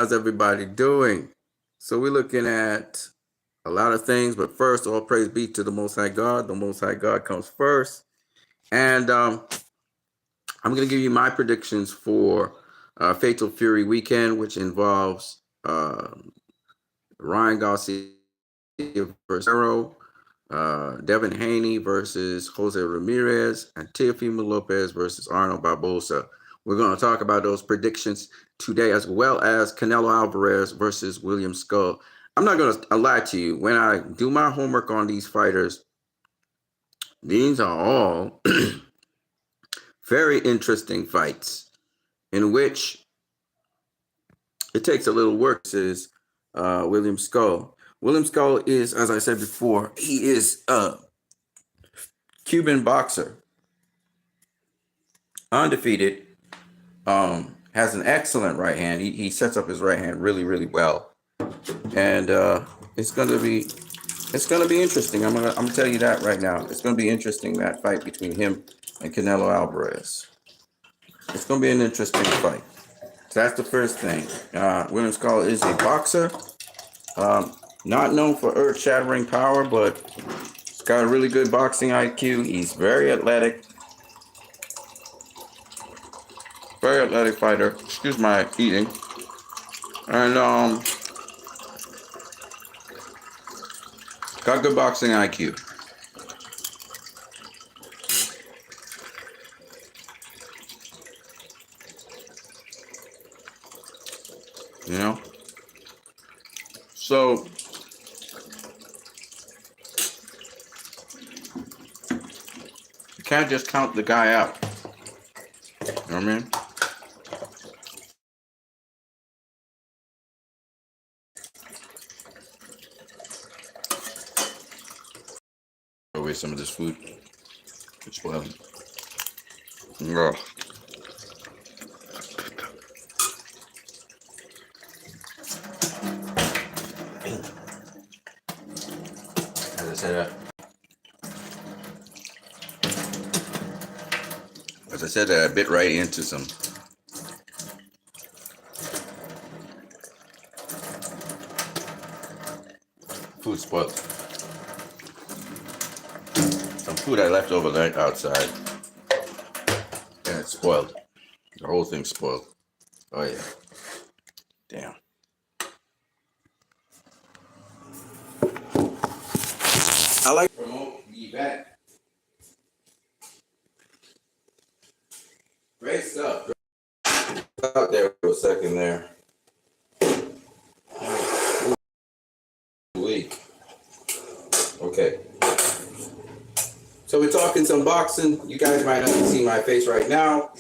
How's everybody doing? So we're looking at a lot of things, but first, all praise be to the Most High God. The Most High God comes first. And I'm going to give you my predictions for Fatal Fury weekend, which involves Ryan Garcia versus Romero, Devin Haney versus Jose Ramirez, and Teofimo Lopez versus Arnold Barbosa. We're going to talk about those predictions today, as well as Canelo Alvarez versus William Scull. I'm not going to lie to you. When I do my homework on these fighters, these are all very interesting fights in which it takes a little work. This is William Scull. William Scull is, as I said before, he is a Cuban boxer, undefeated, has an excellent right hand. He sets up his right hand really, really well, and it's gonna be interesting. I'm gonna tell you that right now. It's gonna be interesting, that fight between him and Canelo Alvarez. It's gonna be an interesting fight. So that's the first thing. William Scull is a boxer, not known for earth-shattering power, but he's got a really good boxing IQ. He's very athletic. Very athletic fighter. Excuse my eating. And got good boxing IQ. You know? So you can't just count the guy out. You know what I mean? Away some of this food. It's well. Oh. As I said, I bit right into some food spoiled. Some food I left over there outside, and it's spoiled. The whole thing's spoiled. Oh yeah. Damn. I like to promote the event. Great stuff. Out there for a second there. Okay. So we're talking some boxing. You guys might not see my face right now.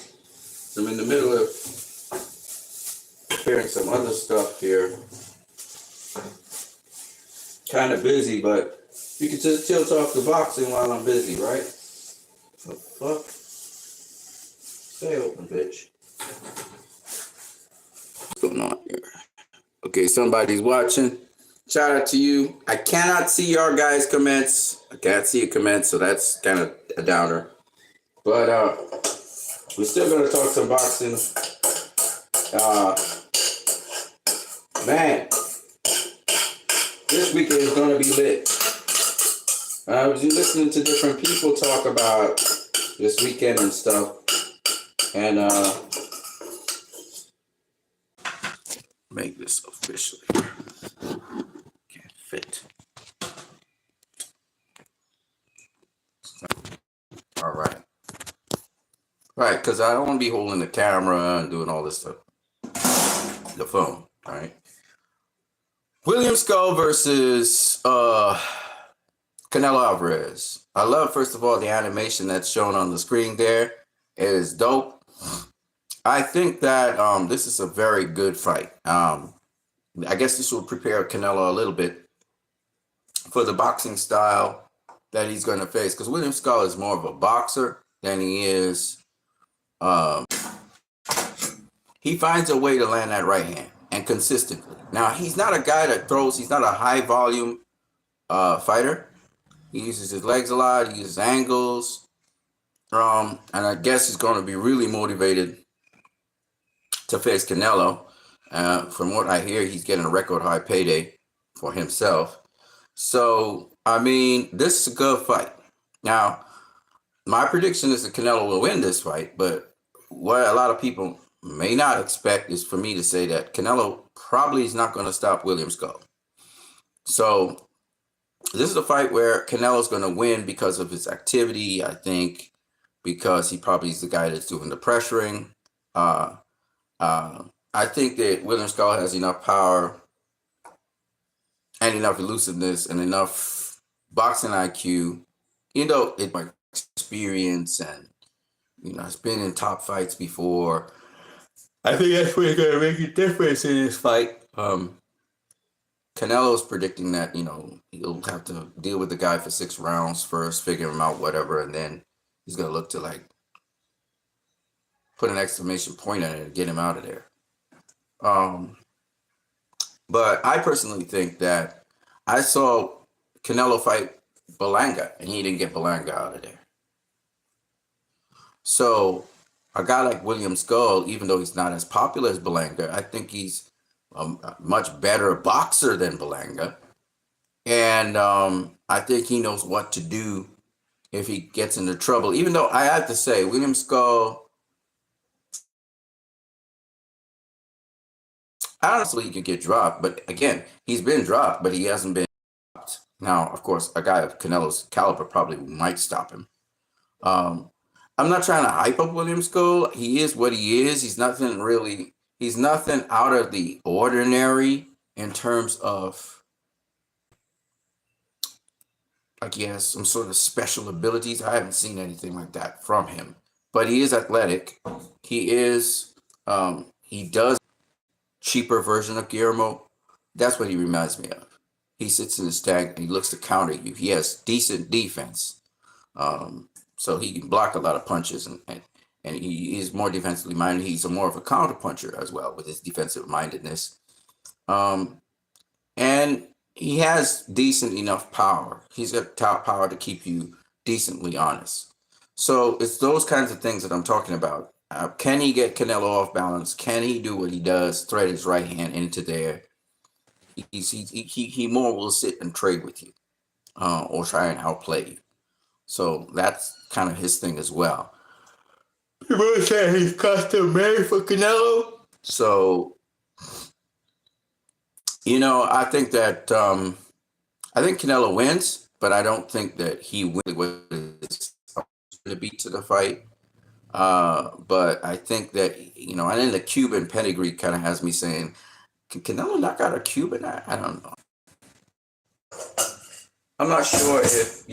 I'm in the middle of preparing some other stuff here. Kind of busy, but you can just still talk to boxing while I'm busy, right? The fuck? Stay open, bitch. What's going on here? Okay, somebody's watching. Shout out to you. I cannot see your guys' comments. I can't see a comment, so that's kind of a downer. But we're still gonna talk some boxing. Man, this weekend is gonna be lit. I was listening to different people talk about this weekend and stuff, and make this officially. Can't fit. All right. Right, because I don't want to be holding the camera and doing all this stuff. The phone, all right. William Scull versus Canelo Alvarez. I love, first of all, the animation that's shown on the screen there. It is dope. I think that this is a very good fight. I guess this will prepare Canelo a little bit for the boxing style that he's going to face, because William Scull is more of a boxer than he is. He finds a way to land that right hand, and consistently. Now, he's not a guy that throws. He's not a high volume fighter. He uses his legs a lot. He uses angles. And I guess he's going to be really motivated to face Canelo. From what I hear, he's getting a record high payday for himself. So, I mean, this is a good fight. Now, my prediction is that Canelo will win this fight, but what a lot of people may not expect is for me to say that Canelo probably is not going to stop William Scull. So, this is a fight where Canelo's going to win because of his activity, I think, because he probably is the guy that's doing the pressuring. Uh, I think that William Scull has enough power and enough elusiveness and enough boxing IQ, it my experience and has been in top fights before. I think that's what's gonna make a difference in this fight. Canelo's predicting that he'll have to deal with the guy for 6 rounds first, figure him out, whatever, and then he's gonna look to like put an exclamation point on it and get him out of there. But I personally think that I saw Canelo fight Berlanga, and he didn't get Berlanga out of there. So a guy like William Scull, even though he's not as popular as Berlanga, I think he's a much better boxer than Berlanga. And I think he knows what to do if he gets into trouble. Even though I have to say, William Scull, honestly, he could get dropped. But again, he's been dropped, but he hasn't been dropped. Now, of course, a guy of Canelo's caliber probably might stop him. I'm not trying to hype up William Scull. He is what he is. He's nothing out of the ordinary in terms of, I guess, some sort of special abilities. I haven't seen anything like that from him. But he is athletic. He does cheaper version of Guillermo. That's what he reminds me of. He sits in his tank and he looks to counter you. He has decent defense. So he can block a lot of punches and he is more defensively minded. He's more of a counter puncher as well with his defensive mindedness. And he has decent enough power. He's got top power to keep you decently honest. So it's those kinds of things that I'm talking about. Can he get Canelo off balance? Can he do what he does, thread his right hand into there? He more will sit and trade with you or try and outplay you. So that's kind of his thing as well. People say he's custom made for Canelo. So, I think that I think Canelo wins, but I don't think that he wins with the beat to the fight. But I think that, and then the Cuban pedigree kind of has me saying, can Canelo knock out a Cuban? I don't know. I'm not sure if,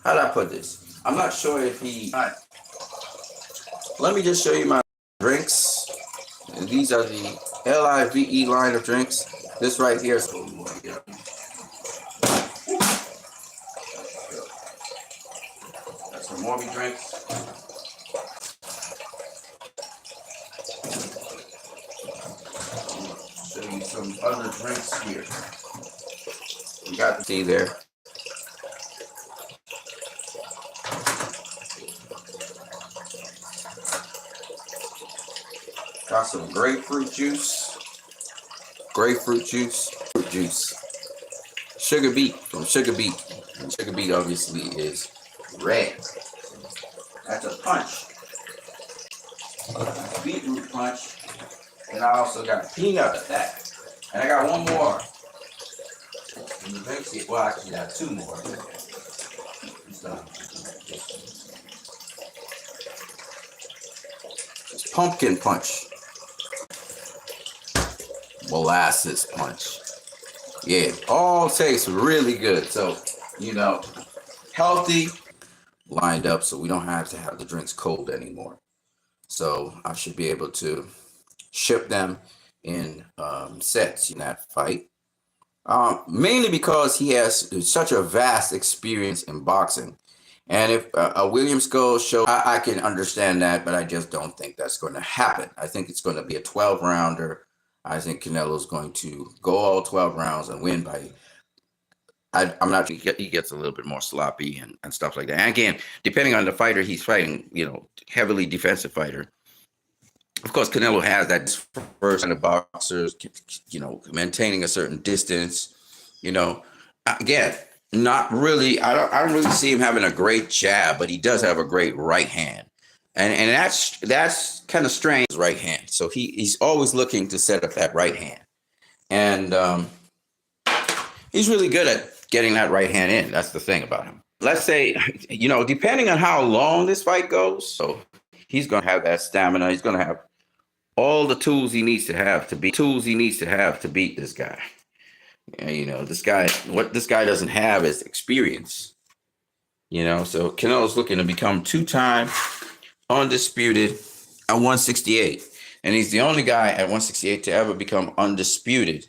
how do I put this? I'm not sure if let me just show you my drinks. And these are the LIVE line of drinks. This right here is that's some Morby drinks. Show you some other drinks here. You got the tea there. Got some grapefruit juice, fruit juice, sugar beet from Sugar Beet. And Sugar Beet obviously is red. That's a punch. Beetroot punch. And I also got peanut attack. And I got one more. And the drinks here, well, actually, I got 2 more. It's pumpkin punch. Molasses punch. Yeah, all tastes really good. So, healthy, lined up so we don't have to have the drinks cold anymore. So I should be able to ship them in sets in that fight. Mainly because he has such a vast experience in boxing. And if a William Scull show, I can understand that, but I just don't think that's going to happen. I think it's going to be a 12-rounder. I think Canelo's going to go all 12 rounds and win by, I'm not sure he gets a little bit more sloppy and stuff like that. And again, depending on the fighter he's fighting, heavily defensive fighter, Of course, Canelo has that first kind of boxers, maintaining a certain distance. Again, not really. I don't really see him having a great jab, but he does have a great right hand, and that's kind of strange. His right hand, so he's always looking to set up that right hand, and he's really good at getting that right hand in. That's the thing about him. Let's say, depending on how long this fight goes, so he's going to have that stamina. He's going to have all the tools he needs to have to beat this guy. What this guy doesn't have is experience. So Canelo's looking to become two-time undisputed at 168. And he's the only guy at 168 to ever become undisputed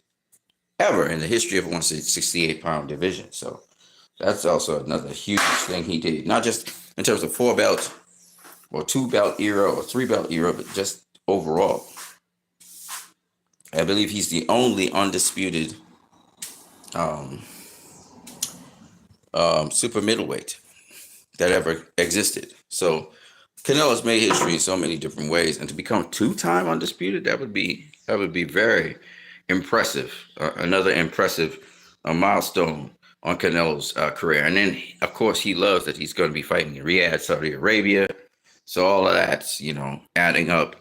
ever in the history of 168-pound division. So that's also another huge thing he did. Not just in terms of 4-belt or 2-belt era or 3-belt era, but just overall. I believe he's the only undisputed super middleweight that ever existed. So Canelo's made history in so many different ways, and to become two-time undisputed, that would be very impressive. Another impressive milestone on Canelo's career. And then, of course, he loves that he's going to be fighting in Riyadh, Saudi Arabia. So all of that's adding up.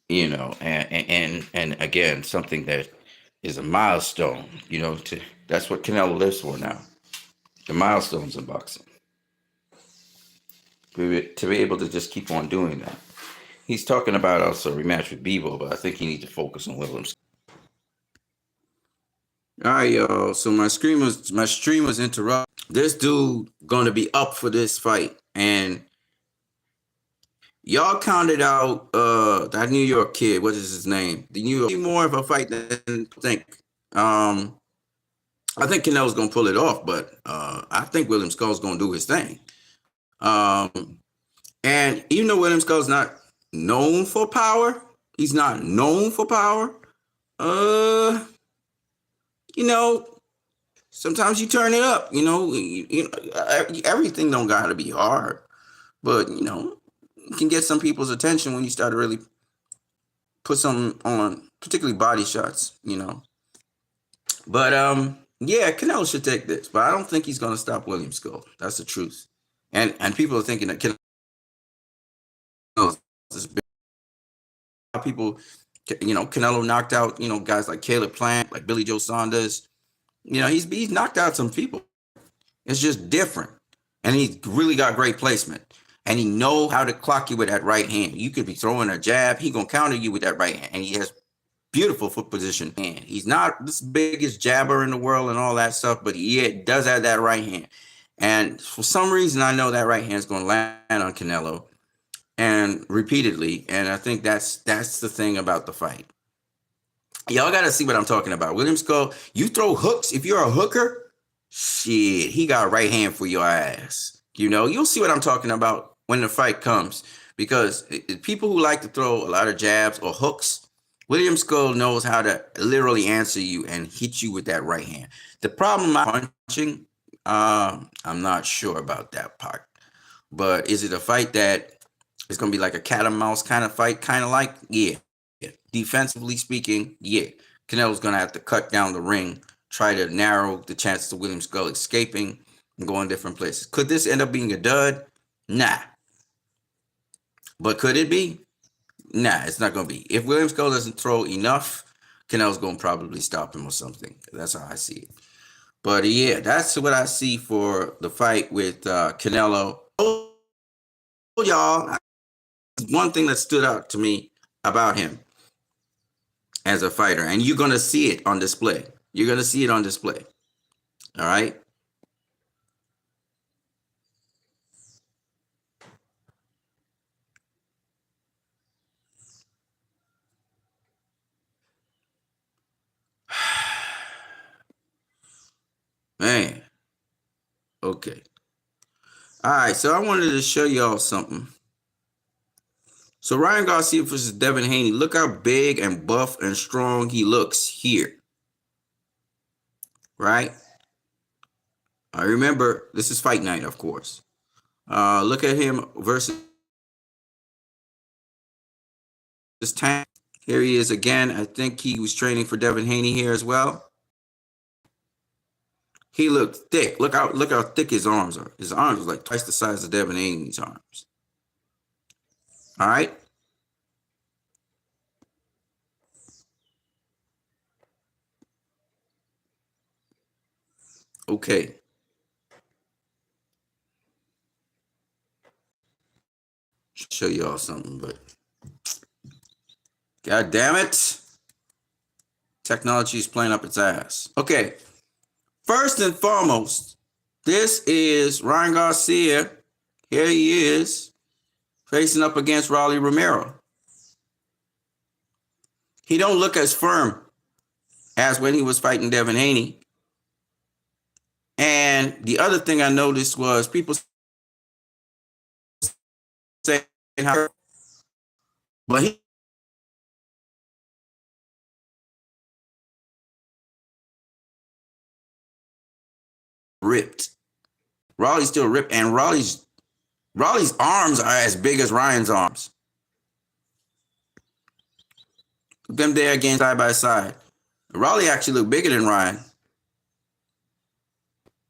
And again, something that is a milestone. That's what Canelo lives for now. The milestones in boxing. To be able to just keep on doing that. He's talking about also a rematch with Bebo, but I think he needs to focus on Williams. All right, y'all. So my stream was interrupted. This dude gonna be up for this fight, and y'all counted out that New York kid. What is his name? The New York more of a fight than I think. I think Canelo's gonna pull it off, but I think William Scull's gonna do his thing. And even though William Scull's not known for power, he's not known for power. Sometimes you turn it up. Everything don't gotta be hard, but you can get some people's attention when you start to really put something on, particularly body shots. But yeah, Canelo should take this, but I don't think he's gonna stop William Scull. That's the truth, and people are thinking that Canelo is big. People, Canelo knocked out guys like Caleb Plant, like Billy Joe Saunders. He's knocked out some people. It's just different, and he's really got great placement, and he know how to clock you with that right hand. You could be throwing a jab, he gonna counter you with that right hand, and he has beautiful foot position hand. He's not this biggest jabber in the world and all that stuff, but he does have that right hand. And for some reason, I know that right hand is going to land on Canelo, and repeatedly. And I think that's the thing about the fight. Y'all got to see what I'm talking about. William Scull, you throw hooks. If you're a hooker, shit, he got a right hand for your ass. You'll see what I'm talking about when the fight comes. Because people who like to throw a lot of jabs or hooks, William Scull knows how to literally answer you and hit you with that right hand. The problem I'm punching, I'm not sure about that part. But is it a fight that is going to be like a cat and mouse kind of fight? Kind of like, yeah. Defensively speaking, yeah. Canelo's going to have to cut down the ring, try to narrow the chances of William Scull escaping and going different places. Could this end up being a dud? Nah. But could it be? Nah, it's not going to be. If William Scull doesn't throw enough, Canelo's going to probably stop him or something. That's how I see it. But yeah, that's what I see for the fight with Canelo. Oh, y'all, one thing that stood out to me about him as a fighter, and you're going to see it on display. You're going to see it on display. All right? Man. Okay. All right, so I wanted to show y'all something. So Ryan Garcia versus Devin Haney. Look how big and buff and strong he looks here. Right? I remember, this is fight night, of course. Look at him versus this time. Here he is again. I think he was training for Devin Haney here as well. He looked thick. Look how thick his arms are. His arms are like twice the size of Devin Haney's arms. All right. Okay. Show y'all something, but God damn it. Technology is playing up its ass. Okay. First and foremost, this is Ryan Garcia. Here he is facing up against Romero. He don't look as firm as when he was fighting Devin Haney. And the other thing I noticed was people saying how, but he ripped. Raleigh's still ripped, and Raleigh's arms are as big as Ryan's arms. Them there again side by side. Raleigh actually looked bigger than Ryan.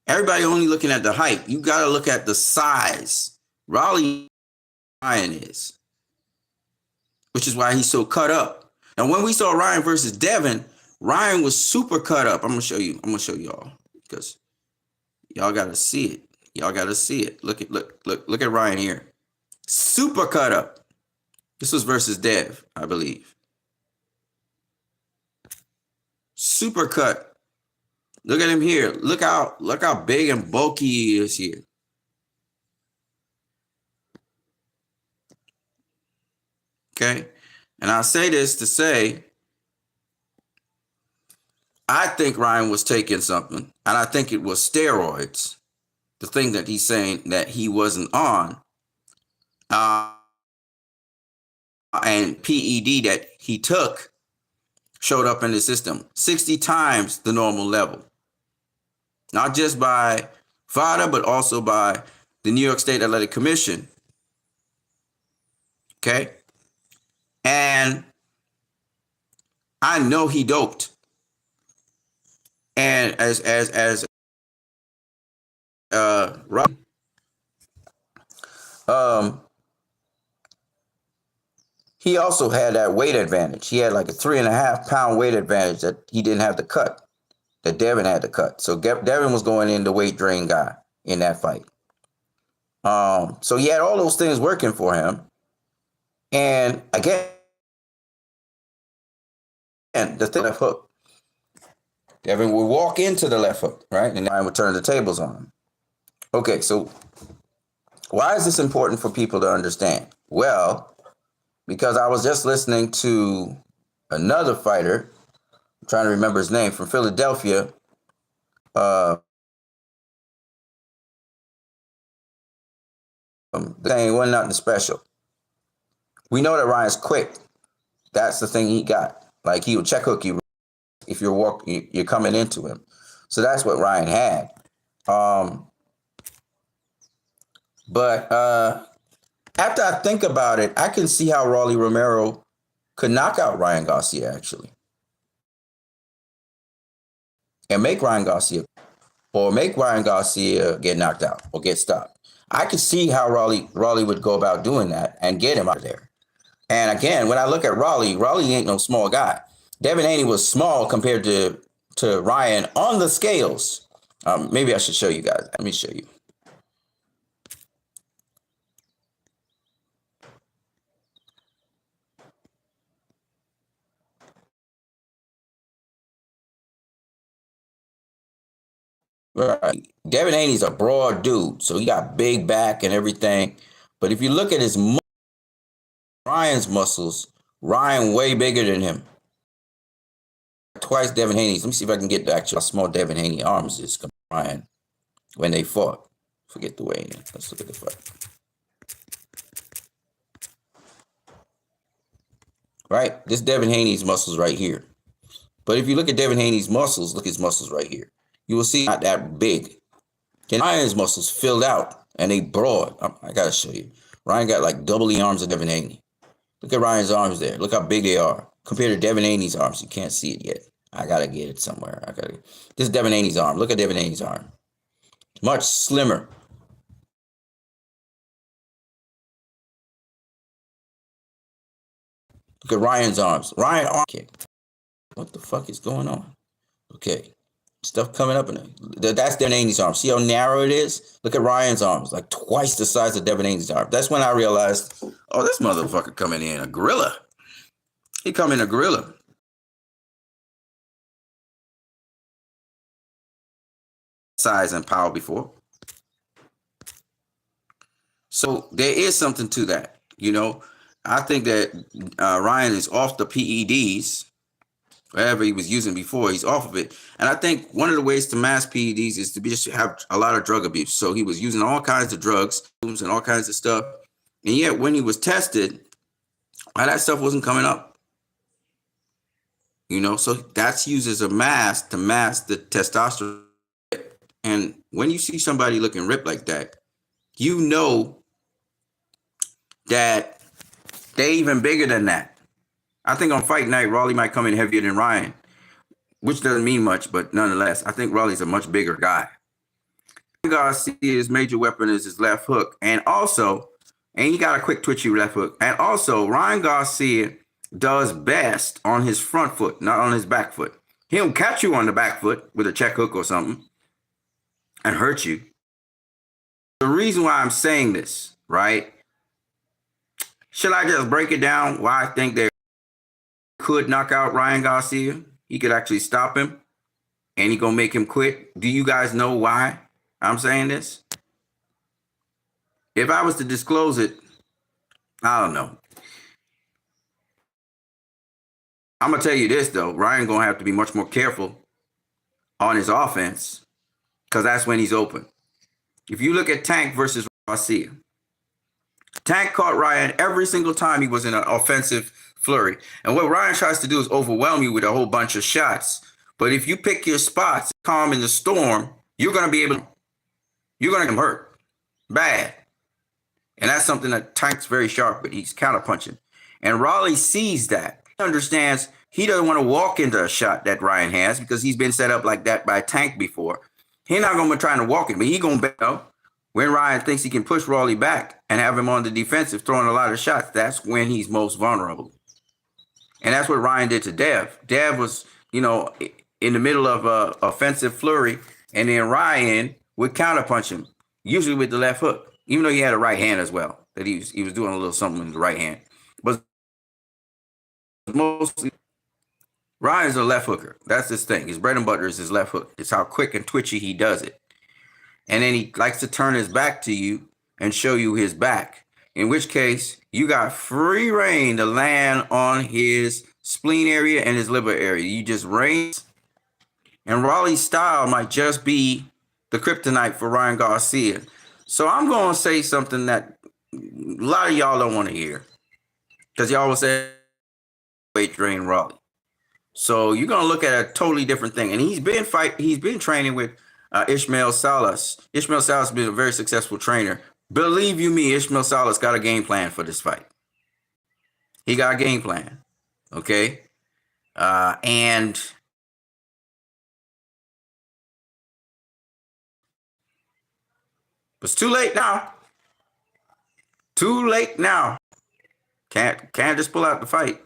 Everybody only looking at the height. You got to look at the size. Raleigh Ryan is, which is why he's so cut up. And when we saw Ryan versus Devin, Ryan was super cut up. I'm gonna show you all because y'all gotta see it. Y'all gotta see it. Look at Ryan here. Super cut up. This was versus Dev, I believe. Super cut. Look at him here. Look how big and bulky he is here. Okay. And I say this to say, I think Ryan was taking something, and I think it was steroids. The thing that he's saying that he wasn't on, and PED that he took showed up in the system 60 times the normal level. Not just by FADA, but also by the New York State Athletic Commission. Okay? And I know he doped. And he also had that weight advantage. He had like a 3.5 pound weight advantage that he didn't have to cut, that Devin had to cut. So Devin was going in the weight drain guy in that fight. So he had all those things working for him. And again, the thing left hook. Devin would walk into the left hook, right? And I would turn the tables on him. Okay, so why is this important for people to understand? Well, because I was just listening to another fighter, I'm trying to remember his name, from Philadelphia. Saying wasn't nothing special. We know that Ryan's quick. That's the thing he got. Like, he would check hook you if you're coming into him. So that's what Ryan had. But after I think about it, I can see how Romero could knock out Ryan Garcia, actually. And make Ryan Garcia get knocked out or get stopped. I could see how Raleigh would go about doing that and get him out of there. And again, when I look at Raleigh ain't no small guy. Devin Haney was small compared to Ryan on the scales. Maybe I should show you guys. Let me show you. Right. Devin Haney's a broad dude, so he got big back and everything. But if you look at Ryan's muscles, Ryan way bigger than him. Twice Devin Haney's. Let me see if I can get the actual small Devin Haney arms is compared to Ryan when they fought. Forget the way. Let's look at the fight. Right? This Devin Haney's muscles right here. But if you look at Devin Haney's muscles, look at his muscles right here. You will see not that big. And Ryan's muscles filled out and they broad. I gotta show you. Ryan got like double the arms of Devin Haney. Look at Ryan's arms there. Look how big they are. Compared to Devin Haney's arms. You can't see it yet. I got to get it somewhere. This is Devin Haney's arm. Look at Devin Haney's arm. Much slimmer. Look at Ryan's arms. Ryan arm. Okay. What the fuck is going on? Okay. Stuff coming up in there. That's Devin Haney's arm. See how narrow it is? Look at Ryan's arms. Like twice the size of Devin Haney's arm. That's when I realized, oh, this motherfucker coming in a gorilla. He come in a gorilla. Size and power before. So there is something to that. You know, I think that Ryan is off the PEDs. Whatever he was using before, he's off of it. And I think one of the ways to mask PEDs is to just have a lot of drug abuse. So he was using all kinds of drugs and all kinds of stuff. And yet when he was tested, that stuff wasn't coming up. You know, so that's used as a mask to mask the testosterone. And when you see somebody looking ripped like that, you know that they're even bigger than that. I think on fight night, Raleigh might come in heavier than Ryan, which doesn't mean much, but nonetheless, I think Raleigh's a much bigger guy. Garcia's major weapon is his left hook. And he got a quick twitchy left hook. And also, Ryan Garcia does best on his front foot, not on his back foot. He'll catch you on the back foot with a check hook or something and hurt you. The reason why I'm saying this, right? Should I just break it down why I think they could knock out Ryan Garcia? He could actually stop him and he gonna make him quit. Do you guys know why I'm saying this? If I was to disclose it, I don't know. I'm gonna tell you this though, Ryan gonna have to be much more careful on his offense because that's when he's open. If you look at Tank versus Garcia, Tank caught Ryan every single time he was in an offensive flurry. And what Ryan tries to do is overwhelm you with a whole bunch of shots. But if you pick your spots, calm in the storm, you're going to get him hurt bad. And that's something that Tank's very sharp with. He's counterpunching. And Raleigh sees that. He understands he doesn't want to walk into a shot that Ryan has because he's been set up like that by Tank before. He's not going to be trying to walk it, but he's going to when Ryan thinks he can push Raleigh back and have him on the defensive, throwing a lot of shots, that's when he's most vulnerable. And that's what Ryan did to Dev. Dev was, in the middle of a offensive flurry, and then Ryan would counterpunch him, usually with the left hook, even though he had a right hand as well, that he was doing a little something with the right hand. But mostly, Ryan's a left hooker. That's his thing. His bread and butter is his left hook. It's how quick and twitchy he does it. And then he likes to turn his back to you and show you his back, in which case you got free reign to land on his spleen area and his liver area. You just reign. And Raleigh's style might just be the kryptonite for Ryan Garcia. So I'm going to say something that a lot of y'all don't want to hear because y'all will say weight drain Raleigh. So you're going to look at a totally different thing. And he's been training with Ishmael Salas. Ishmael Salas has been a very successful trainer. Believe you me, Ishmael Salas got a game plan for this fight. He got a game plan. Okay. And it's too late now. Too late now. Can't just pull out the fight.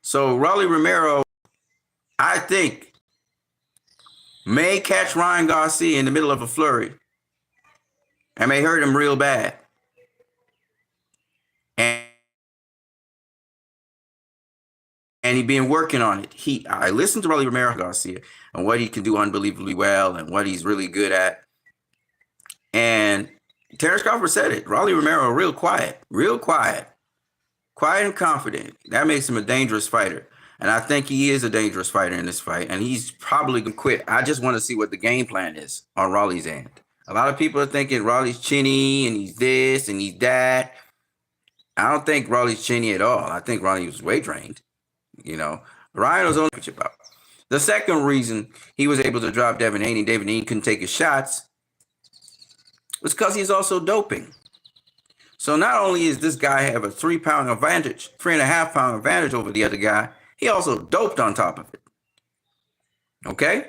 So Rolly Romero, I think, may catch Ryan Garcia in the middle of a flurry and may hurt him real bad. And he been working on it. I listened to Rolly Romero Garcia and what he can do unbelievably well and what he's really good at. And Terrence Crawford said it. Rolly Romero, real quiet and confident. That makes him a dangerous fighter. And I think he is a dangerous fighter in this fight. And he's probably going to quit. I just want to see what the game plan is on Raleigh's end. A lot of people are thinking Raleigh's chinny and he's this and he's that. I don't think Raleigh's chinny at all. I think Raleigh was weight trained. Ryan was on about. The second reason he was able to drop Devin Haney couldn't take his shots, was because he's also doping. So not only is this guy have a 3-pound advantage, 3.5-pound advantage over the other guy, he also doped on top of it. Okay?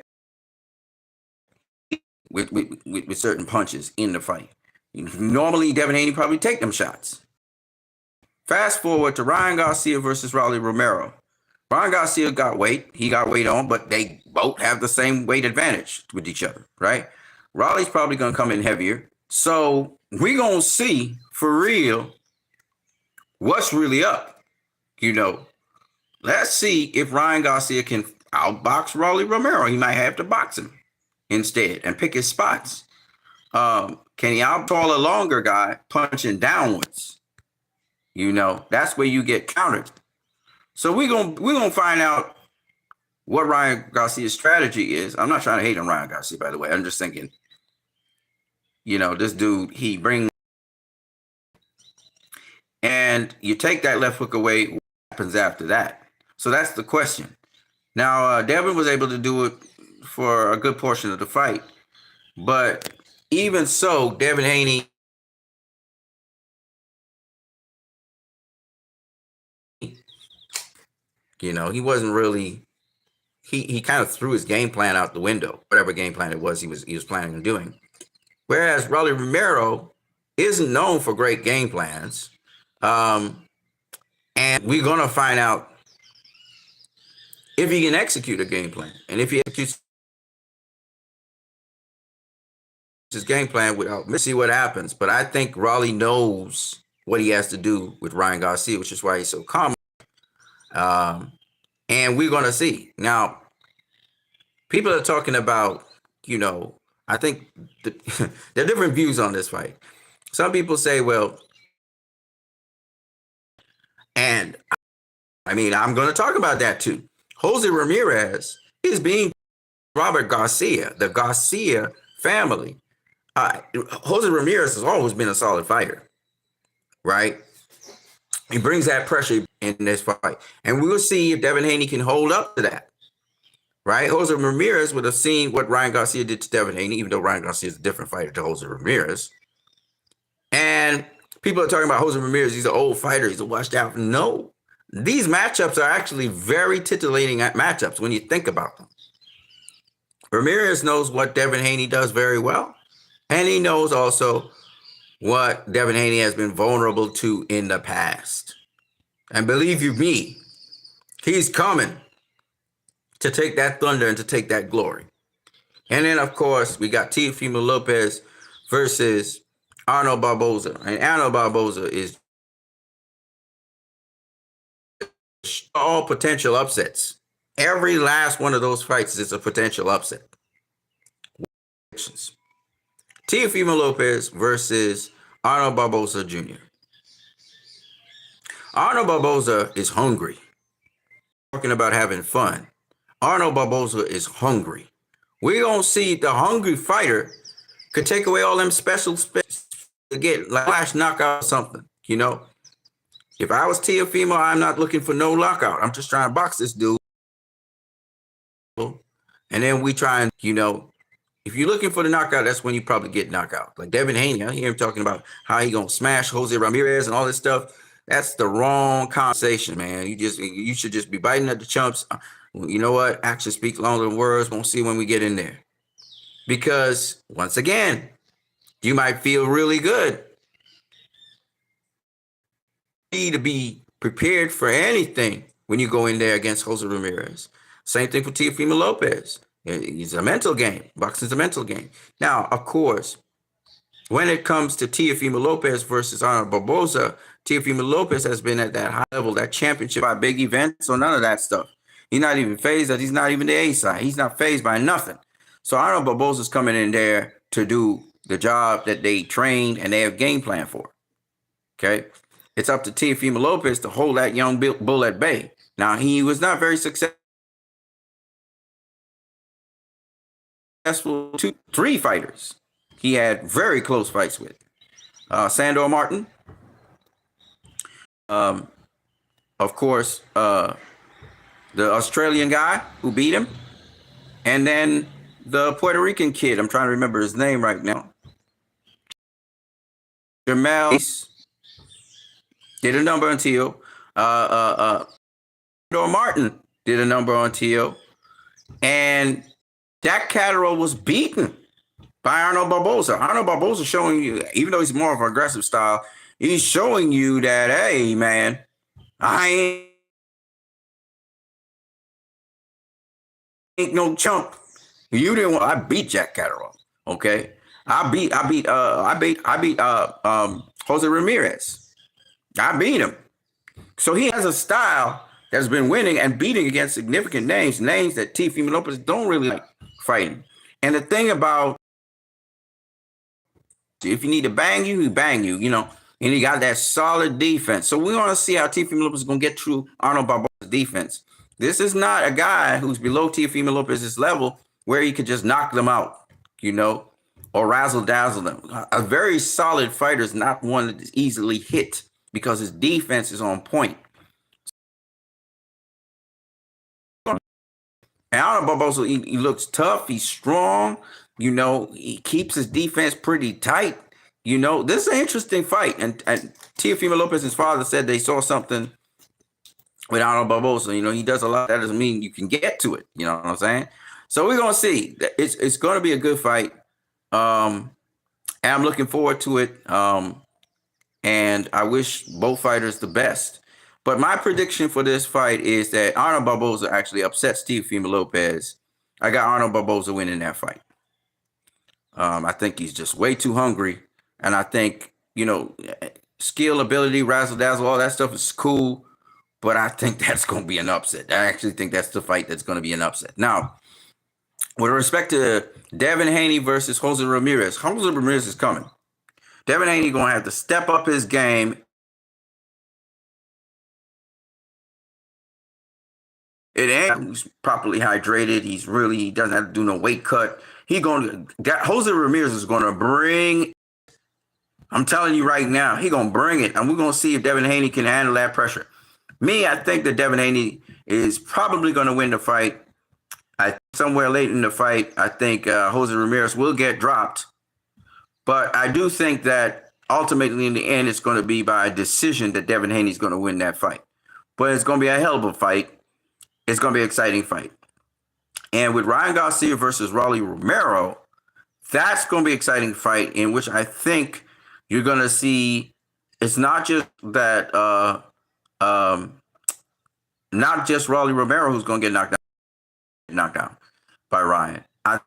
With certain punches in the fight. Normally, Devin Haney probably take them shots. Fast forward to Ryan Garcia versus Romero. Ryan Garcia got weight. He got weight on, but they both have the same weight advantage with each other, right? Raleigh's probably going to come in heavier. So we're going to see for real what's really up. Let's see if Ryan Garcia can outbox Romero. He might have to box him instead and pick his spots. Can he out-tall a longer guy punching downwards? That's where you get countered. So we're gonna find out what Ryan Garcia's strategy is. I'm not trying to hate on Ryan Garcia, by the way. I'm just thinking, this dude, he brings, and you take that left hook away, what happens after that? So that's the question. Now, Devin was able to do it for a good portion of the fight, but even so, Devin Haney, he wasn't really, he kind of threw his game plan out the window, whatever game plan it was he was planning on doing. Whereas Romero isn't known for great game plans. And we're going to find out if he can execute a game plan. And if he executes his game plan without, let's see what happens. But I think Raleigh knows what he has to do with Ryan Garcia, which is why he's so calm. And we're going to see. Now, people are talking about, I think there are different views on this fight. Some people say, well, and I mean, I'm going to talk about that too. Jose Ramirez is being Robert Garcia, the Garcia family. Jose Ramirez has always been a solid fighter, right? He brings that pressure in this fight. And we'll see if Devin Haney can hold up to that, right? Jose Ramirez would have seen what Ryan Garcia did to Devin Haney, even though Ryan Garcia is a different fighter to Jose Ramirez. And people are talking about Jose Ramirez. He's an old fighter. He's a washed out. No, these matchups are actually very titillating matchups when you think about them. Ramirez knows what Devin Haney does very well. And he knows also what Devin Haney has been vulnerable to in the past. And believe you me, he's coming to take that thunder and to take that glory. And then, of course, we got Teofimo Lopez versus Arnold Barbosa. And Arnold Barbosa is all potential upsets. Every last one of those fights is a potential upset. Teofimo Lopez versus Arnold Barbosa Jr. Arnold Barbosa is hungry. Talking about having fun. Arnold Barbosa is hungry. We're going to see the hungry fighter could take away all them special to get like flash knockout or something. If I was Teofimo, I'm not looking for no knockout. I'm just trying to box this dude. And then we try and, if you're looking for the knockout, that's when you probably get knockout. Like Devin Haney, I hear him talking about how he going to smash Jose Ramirez and all this stuff. That's the wrong conversation, man. You should just be biting at the chumps. You know what? Actions speak louder than words. Won't see when we get in there. Because once again, you might feel really good. You need to be prepared for anything when you go in there against Jose Ramirez. Same thing for Teofimo Lopez. It's a mental game. Boxing's a mental game. Now, of course, when it comes to Teofimo Lopez versus Arnold Barbosa, Teofimo Lopez has been at that high level, that championship by big events, so none of that stuff. He's not even phased. He's not even the A side. He's not phased by nothing. So Arnold Barbosa's coming in there to do the job that they trained and they have game plan for. Okay? It's up to Teofimo Lopez to hold that young bull at bay. Now, he was not very successful. 3 fighters he had very close fights with. Sandor Martin, of course, the Australian guy who beat him, and then the Puerto Rican kid, I'm trying to remember his name right now, Jamal, did a number on Teal. Martin did a number on Teal. And Jack Catterall was beaten by Arnold Barbosa. Arnold Barbosa showing you, even though he's more of an aggressive style, he's showing you that, hey, man, I ain't no chump. You didn't want. I beat Jack Catterall. Okay, I beat Jose Ramirez. I beat him. So he has a style that's been winning and beating against significant names that Teofimo Lopez don't really like fighting. And the thing about, if you need to bang you, he bang you, and he got that solid defense. So we want to see how Teofimo Lopez is going to get through Arnold Barbosa's defense. This is not a guy who's below Teofimo Lopez's level where he could just knock them out, or razzle-dazzle them. A very solid fighter is not one that is easily hit because his defense is on point. And Arnold Barbosa, he looks tough. He's strong. He keeps his defense pretty tight. This is an interesting fight. And Teofimo Lopez's father said they saw something with Arnold Barbosa. He does a lot. That doesn't mean you can get to it. You know what I'm saying? So we're going to see. It's going to be a good fight. And I'm looking forward to it. And I wish both fighters the best. But my prediction for this fight is that Arnold Barbosa actually upsets Teofimo Lopez. I got Arnold Barbosa winning that fight. I think he's just way too hungry. And I think, skill, ability, razzle-dazzle, all that stuff is cool. But I think that's going to be an upset. I actually think that's the fight that's going to be an upset. Now, with respect to Devin Haney versus Jose Ramirez is coming. Devin Haney going to have to step up his game. It ain't. He's properly hydrated. He doesn't have to do no weight cut. Jose Ramirez is going to bring. I'm telling you right now, he's going to bring it, and we're going to see if Devin Haney can handle that pressure. I think that Devin Haney is probably going to win the fight. Somewhere late in the fight, I think Jose Ramirez will get dropped. But I do think that ultimately in the end, it's going to be by a decision that Devin Haney is going to win that fight. But it's going to be a hell of a fight. It's going to be an exciting fight. And with Ryan Garcia versus Rolly Romero, that's going to be an exciting fight in which I think you're going to see it's not just that, not just Rolly Romero who's going to get knocked down by Ryan. I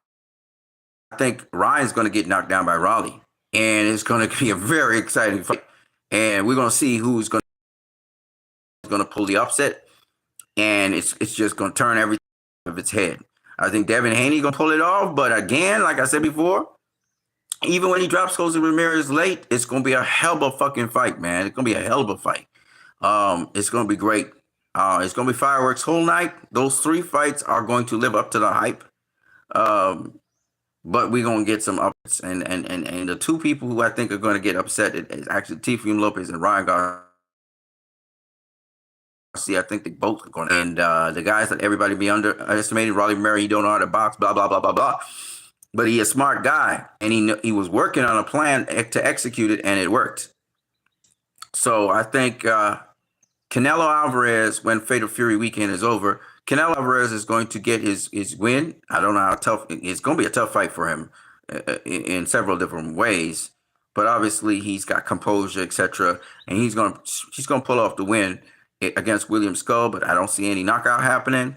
think Ryan's going to get knocked down by Rolly. And it's going to be a very exciting fight. And we're going to see who's going to pull the upset. And it's just going to turn everything of its head. I think Devin Haney going to pull it off. But again, like I said before, even when he drops Jose Ramirez late, it's going to be a hell of a fucking fight, man. It's going to be a hell of a fight. It's going to be great. It's going to be fireworks whole night. Those 3 fights are going to live up to the hype. But we're going to get some upsets. And the 2 people who I think are going to get upset is actually Teofimo Lopez and Ryan Garcia. I think they both are going to. And the guys that everybody be underestimated, Rolly Romero, he don't know how to box, blah, blah, blah, blah, blah. But he a smart guy. And he was working on a plan to execute it, and it worked. So I think Canelo Alvarez, when Fatal Fury weekend is over, Canelo Alvarez is going to get his win. I don't know how tough. It's going to be a tough fight for him in several different ways. But obviously he's got composure, etc. And he's going to pull off the win against William Scull. But I don't see any knockout happening.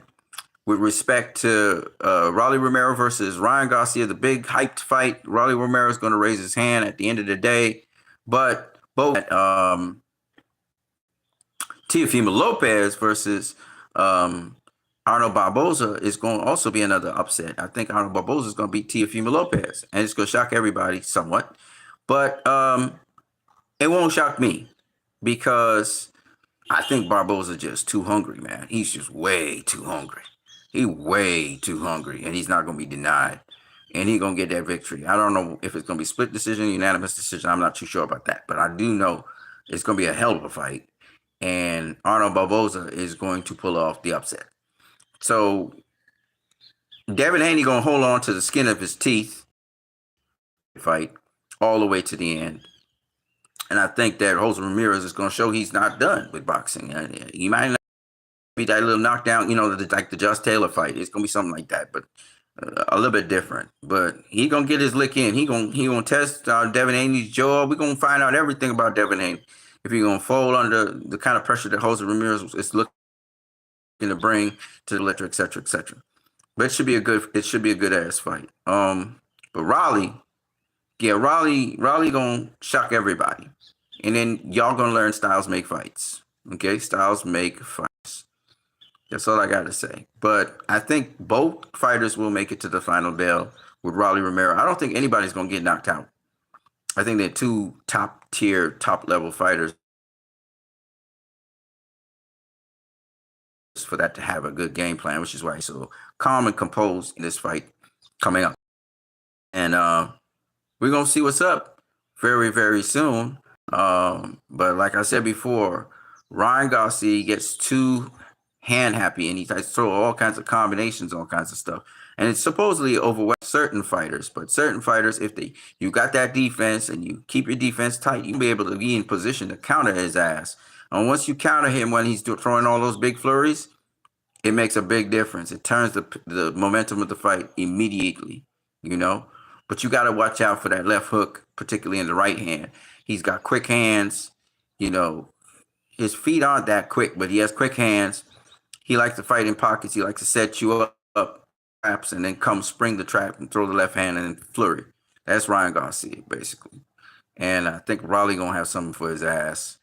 With respect to Rolly Romero versus Ryan Garcia, the big hyped fight, Rolly Romero is going to raise his hand at the end of the day. But both Teofimo Lopez versus Arnold Barbosa is going to also be another upset. I think Arnold Barbosa is going to beat Teofimo Lopez, and it's going to shock everybody somewhat. But it won't shock me because I think Barbosa is just too hungry, man. He's just way too hungry. He's way too hungry, and he's not going to be denied. And he's going to get that victory. I don't know if it's going to be split decision, unanimous decision. I'm not too sure about that. But I do know it's going to be a hell of a fight. And Arnold Barbosa is going to pull off the upset. So Devin Haney going to hold on to the skin of his teeth fight all the way to the end. And I think that Jose Ramirez is going to show he's not done with boxing. He might not be that little knockdown, like the Just Taylor fight. It's going to be something like that, but a little bit different. But he going to get his lick in. He gonna test Devin Haney's jaw. We're going to find out everything about Devin Haney. If he's going to fold under the kind of pressure that Jose Ramirez is looking to bring to the electric, et cetera, et cetera. But it should be a good ass fight. But Raleigh gonna shock everybody. And then y'all gonna learn styles make fights. Okay? Styles make fights. That's all I gotta say. But I think both fighters will make it to the final bell with Raleigh Romero. I don't think anybody's gonna get knocked out. I think they're two top tier, top level fighters for that to have a good game plan, which is why he's so calm and composed in this fight coming up. And we're gonna see what's up very, very soon. But like I said before, Ryan Garcia gets too hand happy and he tries to throw all kinds of combinations, all kinds of stuff. And it's supposedly overwhelmed certain fighters, but certain fighters, if you got that defense and you keep your defense tight, you'll be able to be in position to counter his ass. And once you counter him when he's throwing all those big flurries, it makes a big difference. It turns the momentum of the fight immediately, But you got to watch out for that left hook, particularly in the right hand. He's got quick hands. His feet aren't that quick, but he has quick hands. He likes to fight in pockets. He likes to set you up, traps, and then come spring the trap and throw the left hand and then flurry. That's Ryan Garcia, basically. And I think Raleigh going to have something for his ass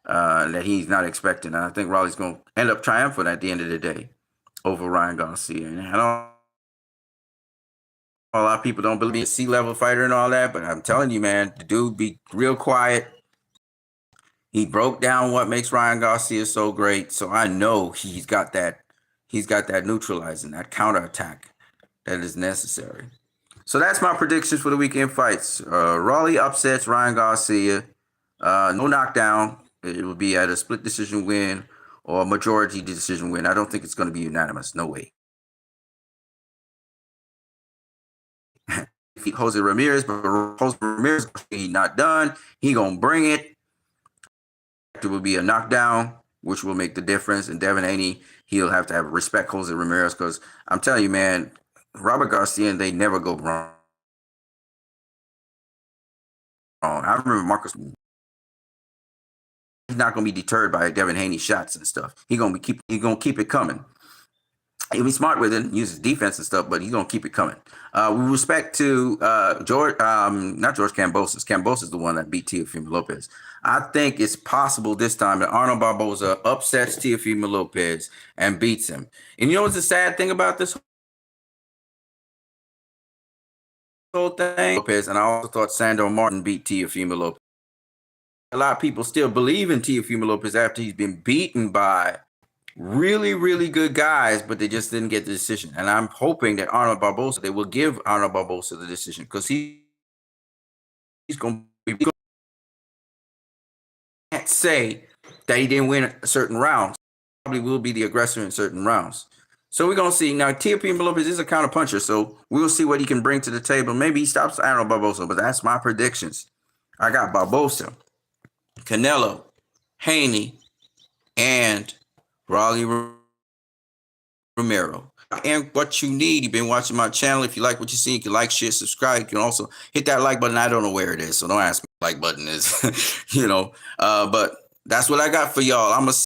that he's not expecting. And I think Raleigh's going to end up triumphant at the end of the day over Ryan Garcia. And I don't. A lot of people don't believe he's a C-level fighter and all that, but I'm telling you, man, the dude be real quiet. He broke down what makes Ryan Garcia so great, so I know he's got that neutralizing, that counterattack that is necessary. So that's my predictions for the weekend fights. Raleigh upsets Ryan Garcia. No knockdown. It will be at a split decision win or a majority decision win. I don't think it's going to be unanimous. No way. Jose Ramirez, but Jose Ramirez, he's not done. He gonna bring it. It will be a knockdown, which will make the difference. And Devin Haney, he'll have to have respect Jose Ramirez because I'm telling you, man, Robert Garcia and they never go wrong. I remember Marcus. He's not gonna be deterred by Devin Haney shots and stuff. He's gonna keep it coming. He'll be smart with it, use his defense and stuff, but he's gonna keep it coming. With respect to not George Kambosos. Kambosos is the one that beat Teofimo Lopez. I think it's possible this time that Arnold Barbosa upsets Teofimo Lopez and beats him. And you know what's the sad thing about this whole thing? Lopez, and I also thought Sandor Martin beat Teofimo Lopez. A lot of people still believe in Teofimo Lopez after he's been beaten by really, really good guys, but they just didn't get the decision. And I'm hoping that they will give Arnold Barbosa the decision because he's going to be. Can't say that he didn't win certain rounds. Probably will be the aggressor in certain rounds. So we're going to see. Now, Teofimo Lopez is a counter puncher, so we'll see what he can bring to the table. Maybe he stops Arnold Barbosa, but that's my predictions. I got Barbosa, Canelo, Haney, and Raleigh Romero. And what you need, you've been watching my channel. If you like what you see, you can like, share, subscribe. You can also hit that like button. I don't know where it is, so don't ask me what the like button is, but that's what I got for y'all. I'm going to